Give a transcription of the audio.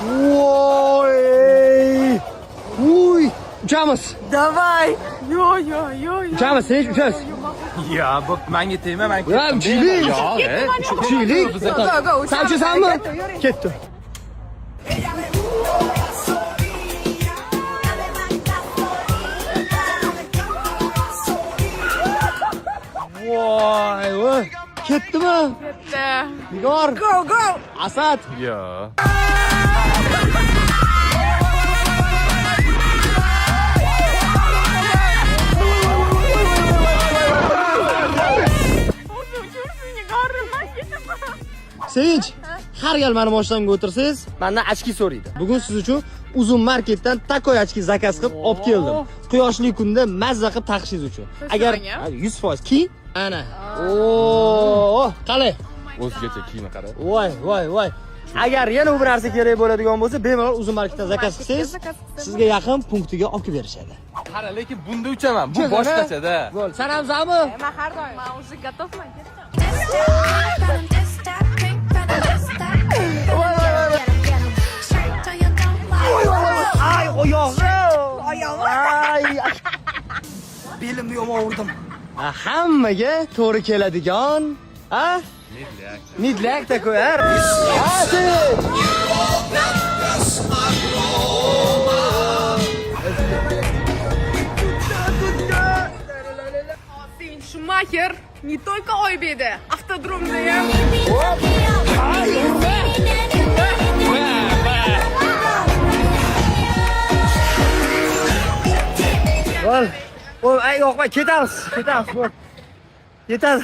Voy! Uy! Uchamiz. Davay. Yo. Uchamiz, sen uchamiz. Ya bu menga tegma, men Ya, uchaylik. Uchaylik. Go. Sen uchasanmi? Ketdi. Voy! Ketdimi? Ketdi. Nigor. Go. Asad. Ya. Sevinch, har gal meni mashinaga o'tirsangiz, mendan ochki so'raydi. Bugun siz uchun Uzun marketdan takoy ochki zakaz qilib olib keldim. Quyoshli kunda mazza qilib taqishingiz uchun. Agar 100% kiying. Ana. Oo, qalay? O'zgacha kiyimi qara. Voy. Agar yana bir narsa kerak bo'ladigan bo'lsa, bemalol Uzun marketdan zakaz qilsangiz, sizga yaqin punktiga olib berishadi. Qara, lekin bunda uchaman. Bu boshqacha-da. Bo'l, sen ham zami? Men har doim. Men уже готовman. Ay, oyog'im. Ay. Belimni yomon urdim. Hammaga to'g'ri keladigan, ha? Nidlak takoy. Sevinch Shumacher не только Ойбеде, автодромda ham. Voy, ay yo'qma, ketamiz. Bo'l. Yetadi.